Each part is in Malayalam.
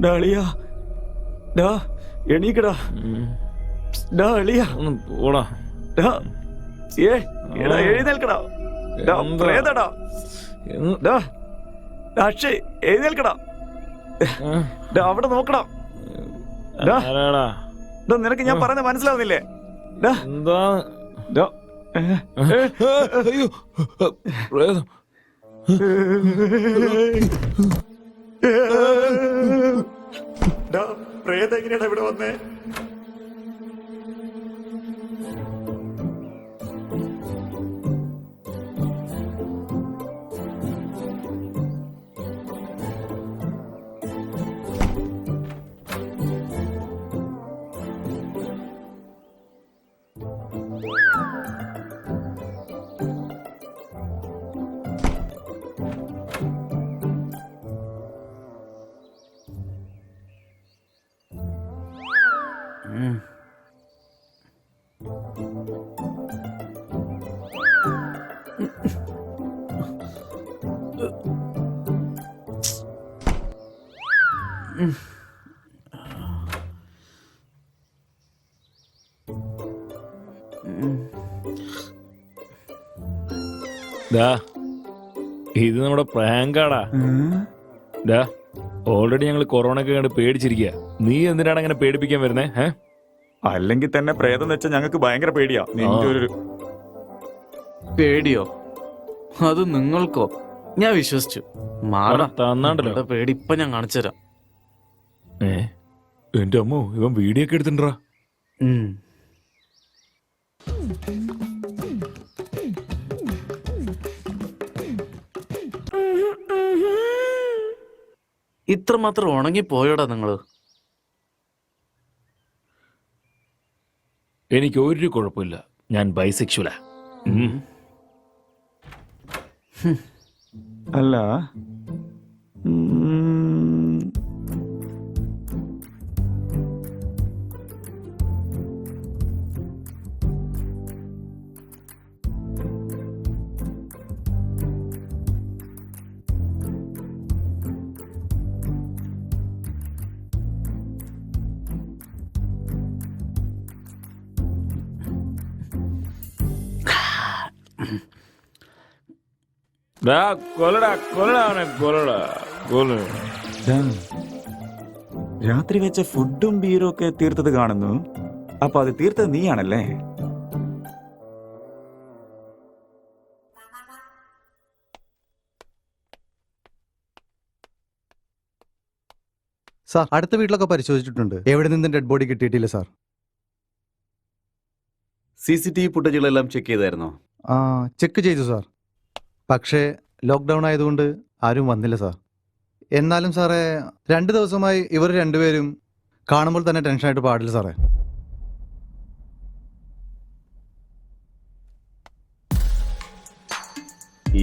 ഡാളിയാ, ഡാ എണീക്കടാ, ഡാ അളിയാ, ഒന്ന് പോടാ. ഡാ എടാ എഴുന്നേൽക്കടാ, ഡാ പ്രേതടാ, ഡാ അക്ഷയ് എഴുന്നേൽക്കടാ, ഡാ അവിടെ നോക്കടാ, ഡാ ആരാടാ? ഡാ നിനക്ക് ഞാൻ പറയുന്നത് മനസ്സിലാവുന്നില്ലേ? ഡാ എന്താ? ഡാ അയ്യോ, പ്രേതം. ഡാ പ്രേതം എങ്ങനെയാടാ ഇവിടെ വന്നേ? ദാ, ഇത് നമ്മുടെ പ്രാങ്കാടാ. ഡാ, ഓൾറെഡി ഞങ്ങൾ കൊറോണയൊക്കെ കണ്ട് പേടിച്ചിരിക്കുക. നീ എന്തിനാണ് അങ്ങനെ പേടിപ്പിക്കാൻ വരുന്നേ? അല്ലെങ്കിൽ തന്നെ പ്രേതം വെച്ചാൽ ഞങ്ങൾക്ക് ഭയങ്കര പേടിയാ. പേടിയോ? അത് നിങ്ങൾക്കോ? ഞാൻ വിശ്വസിച്ചു. മാറാ തന്നാണ്ടല്ലോ പേടി ഇപ്പൊ ഞാൻ കാണിച്ചു തരാം. എന്റെ അമ്മോ, ഇവൻ വീഡിയോ ഒക്കെ എടുത്തിണ്ടാ. ഇത്രമാത്രം ഉണങ്ങി പോയോടാ നിങ്ങള്? എനിക്ക് ഒരു കുഴപ്പമില്ല, ഞാൻ ബൈസെക്ഷുവലാ. അല്ല രാത്രി വെച്ച ഫുഡും ബീറും ഒക്കെ തീർത്തത് കാണുന്നു. അപ്പൊ അത് തീർത്തത് നീയാണല്ലേ? സാർ, അടുത്ത വീട്ടിലൊക്കെ പരിശോധിച്ചിട്ടുണ്ട്. എവിടെ നിന്നും ഡെഡ് ബോഡി കിട്ടിയിട്ടില്ല സാർ. CCTV ഫുട്ടേജുകളെല്ലാം ചെക്ക് ചെയ്തായിരുന്നോ? ചെക്ക് ചെയ്തു സാർ. പക്ഷേ ലോക്ക്ഡൗൺ ആയതുകൊണ്ട് ആരും വന്നില്ല സാർ. എന്നാലും സാറേ, 2 ദിവസമായി ഇവർ രണ്ടുപേരും കാണുമ്പോൾ തന്നെ ടെൻഷനായിട്ട് പാടില്ല സാറേ.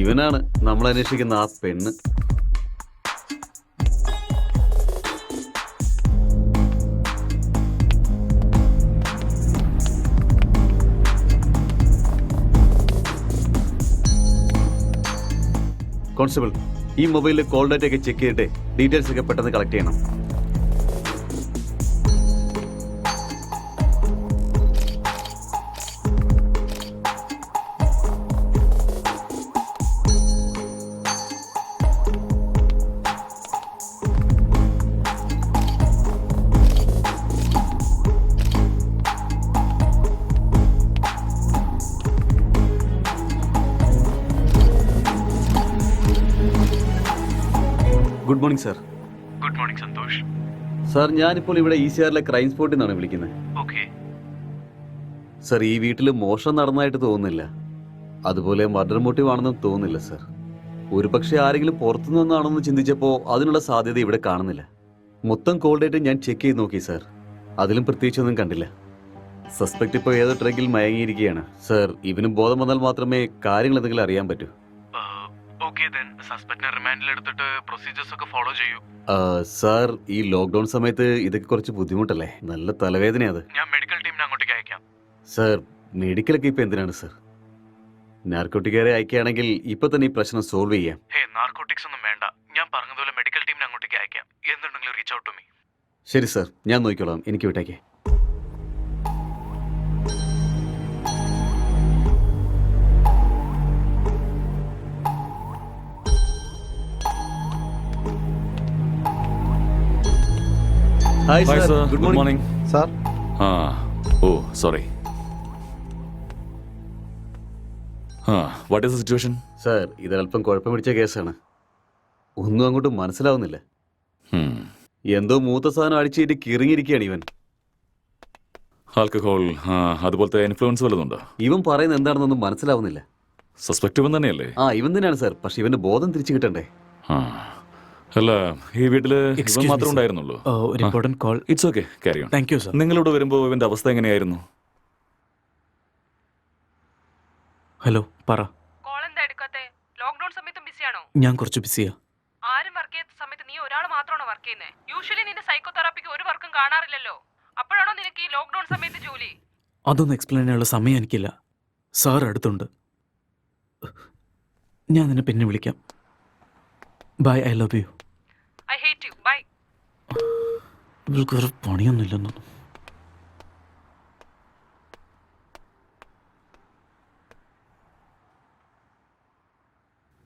ഇവനാണ് നമ്മൾ അന്വേഷിക്കുന്ന ആ പെണ്ണ്. കോൺസ്റ്റബിൾ, ഈ മൊബൈലിൽ കോൾ ഡേറ്റ ഒക്കെ ചെക്ക് ചെയ്തിട്ട് ഡീറ്റെയിൽസ് ഒക്കെ പെട്ടെന്ന് കളക്ട് ചെയ്യണം. Good morning sir. Good morning Santhosh. Sir, ഞാനിപ്പോൾ ഇവിടെ ECRലെ ക്രൈം സ്പോട്ടിൽ നിന്നാണ് വിളിക്കുന്നത്. ഓക്കെ സാർ, ഈ വീട്ടിൽ മോഷണം നടന്നതായിട്ട് തോന്നുന്നില്ല. അതുപോലെ മർഡർ മോട്ടീവ് ആണെന്നും തോന്നുന്നില്ല സാർ. ഒരു പക്ഷേ ആരെങ്കിലും പുറത്തുനിന്നാണെന്ന് ചിന്തിച്ചപ്പോൾ അതിനുള്ള സാധ്യത ഇവിടെ കാണുന്നില്ല. മൊത്തം കോൾ ഡേറ്റ് ഞാൻ ചെക്ക് ചെയ്ത് നോക്കി സാർ. അതിലും പ്രത്യേകിച്ചൊന്നും കണ്ടില്ല. സസ്പെക്ട് ഇപ്പോൾ ഏതോ ട്രക്കിൽ മയങ്ങിയിരിക്കുകയാണ് സാർ. ഇവന് ബോധം വന്നാൽ മാത്രമേ കാര്യങ്ങൾ എന്തെങ്കിലും അറിയാൻ പറ്റൂ. ഓക്കേ ദെൻ സസ്പെക്ടിനെ റിമാൻഡിൽ എടുത്തിട്ട് പ്രൊസീജിയേഴ്സ് ഒക്കെ ഫോളോ ചെയ്യൂ. സാർ ഈ ലോക്ക്ഡൌൺ സമയത്ത് ഇതൊക്കെ കുറച്ച് ബുദ്ധിമുട്ടല്ലേ? നല്ല തലവേദനയാ അത്. ഞാൻ മെഡിക്കൽ ടീമിനെ അങ്ങോട്ടേക്ക് അയക്കാം. സാർ മെഡിക്കലൊക്കെ ഇപ്പൊ എന്തിനാണ് സാർ? നാർക്കോട്ടിക്കാരെ അയക്കുകയാണെങ്കിൽ ഇപ്പൊ തന്നെ ഈ പ്രശ്നം സോൾവ് ചെയ്യാം. ഹേ നാർക്കോട്ടിക്സ് ഒന്നും വേണ്ട. ഞാൻ പറഞ്ഞതുപോലെ മെഡിക്കൽ ടീമിനെ അങ്ങോട്ടേക്ക് അയക്കാം. എന്തുണ്ടെങ്കിലും റീച്ച് ഔട്ട് ടു മീ. ശരി സാർ, ഞാൻ നോക്കിക്കോളാം. എനിക്ക് വിട്ടേക്കേ. Hi Hi, sir, sir. Good Good morning. morning. Sir Oh, sorry. What is the situation? Sir ഇതല്പം കുഴപ്പം പിടിച്ച കേസാണ്. ഒന്നും അങ്ങോട്ട് മനസ്സിലാവുന്നില്ല. എന്തോ മൂത്ത സാധനം അടിച്ചിട്ട് കിറങ്ങിയിരിക്കുകയാണ് ഇവൻ. ആൽക്കഹോൾ അതുപോലത്തെ ഇൻഫ്ലുവൻസ് വല്ലതുണ്ടോ? ഇവൻ പറയുന്നത് എന്താണെന്നൊന്നും മനസ്സിലാവുന്നില്ല. സസ്പെക്ട് ഇവൻ തന്നെയല്ലേ? ഇവൻ തന്നെയാണ് സാർ. പക്ഷെ ഇവന്റെ ബോധം തിരിച്ചു കിട്ടണ്ടേ? അല്ല, ഈ വീട്ടില് ഇവൻ Excuse me, മാത്രമേ sir. ഉണ്ടായിരുന്നുള്ളൂ. ഒരു important call. It's okay, carry on. Thank you sir. നിങ്ങളിവിടെ വരുമ്പോൾ ഇവന്റെ അവസ്ഥ എങ്ങനെയായിരുന്നു? ഹലോ പറ. കോൾ എന്താ എടുക്കാത്തെ? ലോക്ക്ഡൌൺ സമയത്തും ബിസിയാണോ? ഞാൻ കുറച്ച് ബിസിയാ. ആരും വർക്ക് ചെയ്യാത്ത സമയത്ത് നീ ഒരാൾ മാത്രമാണോ വർക്ക് ചെയ്യുന്നത്? യൂഷ്വലി നിന്റെ സൈക്കോതെറാപ്പിക്ക് ഒരു വർക്കും കാണാറില്ലല്ലോ. അപ്പോഴാണോ നിനക്ക് ഈ ലോക്ക്ഡൌൺ സമയത്ത് ജോലി? അതൊന്നും എക്സ്പ്ലെയിൻ ചെയ്യാനുള്ള സമയം എനിക്കില്ല. സാർ അടുത്തുണ്ട്. ഞാൻ നിന്നെ പിന്നെ വിളിക്കാം. Bye, I love you. I hate you. Bye. ഇവൾക്ക് വേറെ പണിയൊന്നുമില്ലെന്നു.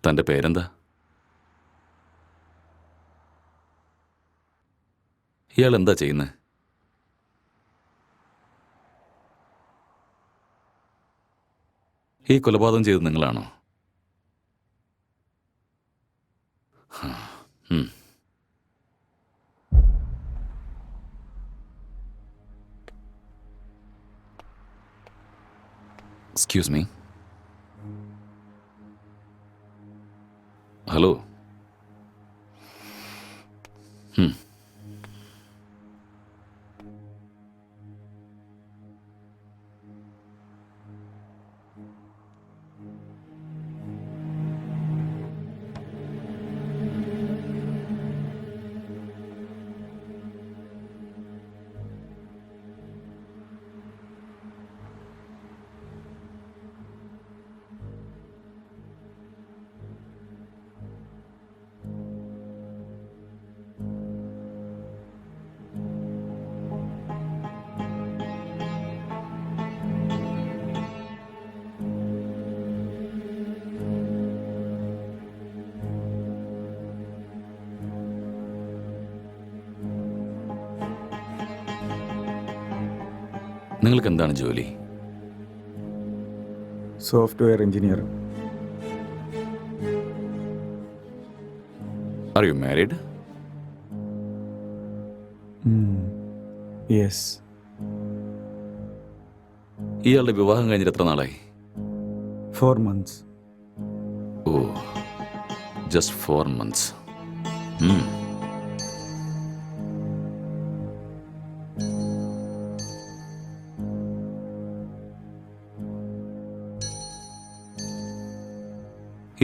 തന്റെ പേരെന്താ? ഇയാൾ എന്താ ചെയ്യുന്നത്? ഈ കൊലപാതകം ചെയ്തത് നിങ്ങളാണോ? Excuse me. ഹലോ. നിങ്ങൾക്ക് എന്താണ് ജോലി? Software engineer. Are you married? Yes. ഇയാളുടെ വിവാഹം കഴിഞ്ഞിട്ട് എത്ര നാളായി? 4 months. ഓ, ജസ്റ്റ് 4 months.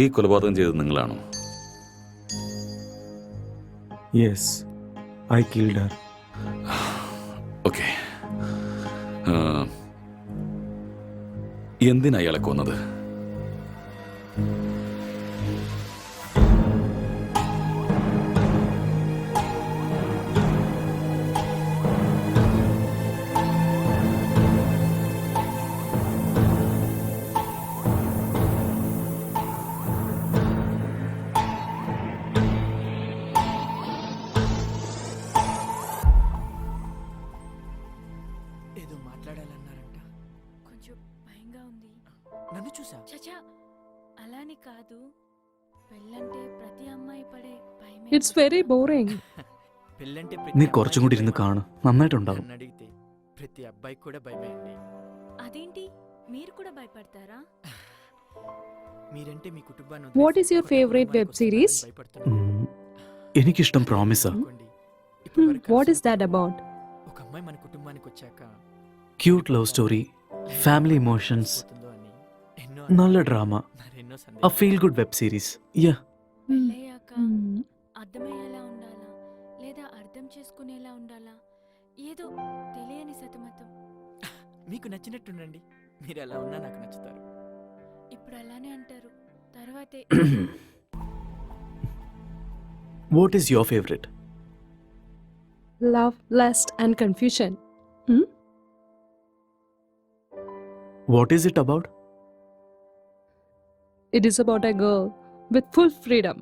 ഈ കൊലപാതകം ചെയ്തത് നിങ്ങളാണോ? Yes, I killed Har. Okay. എന്തിനാ അയാളെ കൊന്നത്? ఏదో మాట్లాడాలన్నారంట. కొంచెం భయంగా ఉంది. నన్ను చూసా? చచా అలాని కాదు, పెళ్ళంటే ప్రతి అమ్మాయి పడే భయమే. It's very boring. పెళ్ళంటే നീ കുറച്ചും കൂടി ഇരുന്ന് കാണു. നന്നായിട്ടുണ്ടാകും. నన్ను అడిగితే ప్రతి అబ్బాయికి కూడా భయమే అండి. అదేంటి, మీరు కూడా భయపడతారా? మీరంటే మీ కుటుంబాన్ని What is your favorite web series? എനിക്കിഷ്ടം പ്രോമിസാ. What is that about? ఒక అమ్మాయి మన కుటుంబానికి వచ్చాక cute love story, family emotions, పోతుందో అని ఎన్నో നല്ല ഡ്രാമ. మరెన్నో ఎన్నో A సందేహాలు. feel good web series. Yeah. పెళ్ళయ్యాక Hmm. అర్థమయ్యేలా ఉండాలా లేదా అర్థం చేసుకునేలా ఉండాలా ఏదో తెలియని సతమతం. మీకు నచ్చినట్టుండండి. మీరు ఎలా ఉన్నా నాకు నచ్చుతారు. ఇప్పుడు అలానే అంటారు, తర్వాతే What is your favorite? Love, lust, and confusion. What is it about? It is about a girl with full freedom.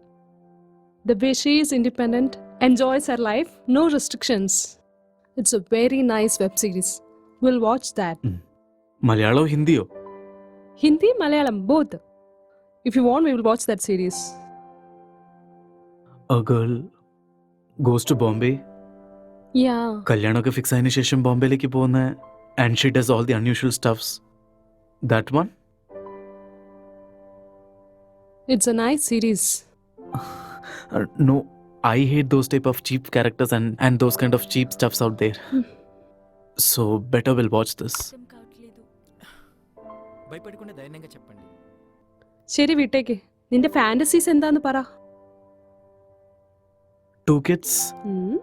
The way she is independent, enjoys her life, no restrictions. It's a very nice web series. We'll watch that. Malayalam or Hindi? Hindi, Malayalam, both. If you want, we will watch that series. A girl goes to Bombay. Yeah, കല്യാണമൊക്കെ ഫിക്സ് ആയതിനു ശേഷം ബോംബെയിലേക്ക് പോകുന്ന and she does all the unusual stuffs. That one? it's a nice series. No, I hate those type of cheap characters and those kind of cheap stuffs out there. So better we'll watch this. అర్థం కావట్లేదు. భయపడకుండా ధైర్యంగా చెప్పండి. ശരി വിട്ടേക്ക്. നിന്റെ ഫാന്റസീസ് എന്താന്ന് പറ. 2 kids, Hmm.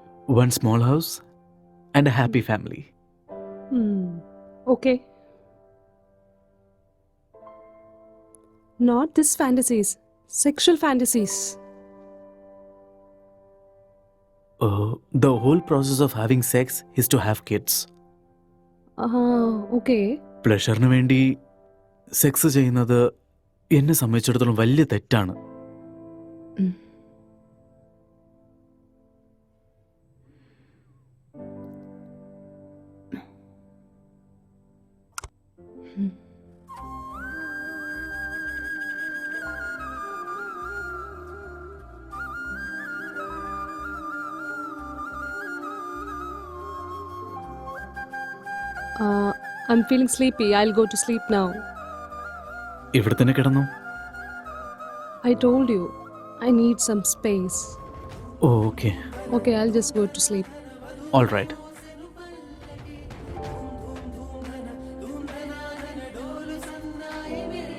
1 small house and a happy family. Okay. Not this fantasies. Sexual fantasies. The whole process of having sex is to have kids. Okay. പ്ലഷറിന് വേണ്ടി സെക്സ് ചെയ്യുന്നത് എന്നെ സംബന്ധിച്ചിടത്തോളം വലിയ തെറ്റാണ്. I'm feeling sleepy. I'll go to sleep now. ഇവിടെ തന്നെ കിടന്നു. I told you, I need some space. Okay, Okay, I'll just go to sleep. All right.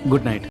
Good night.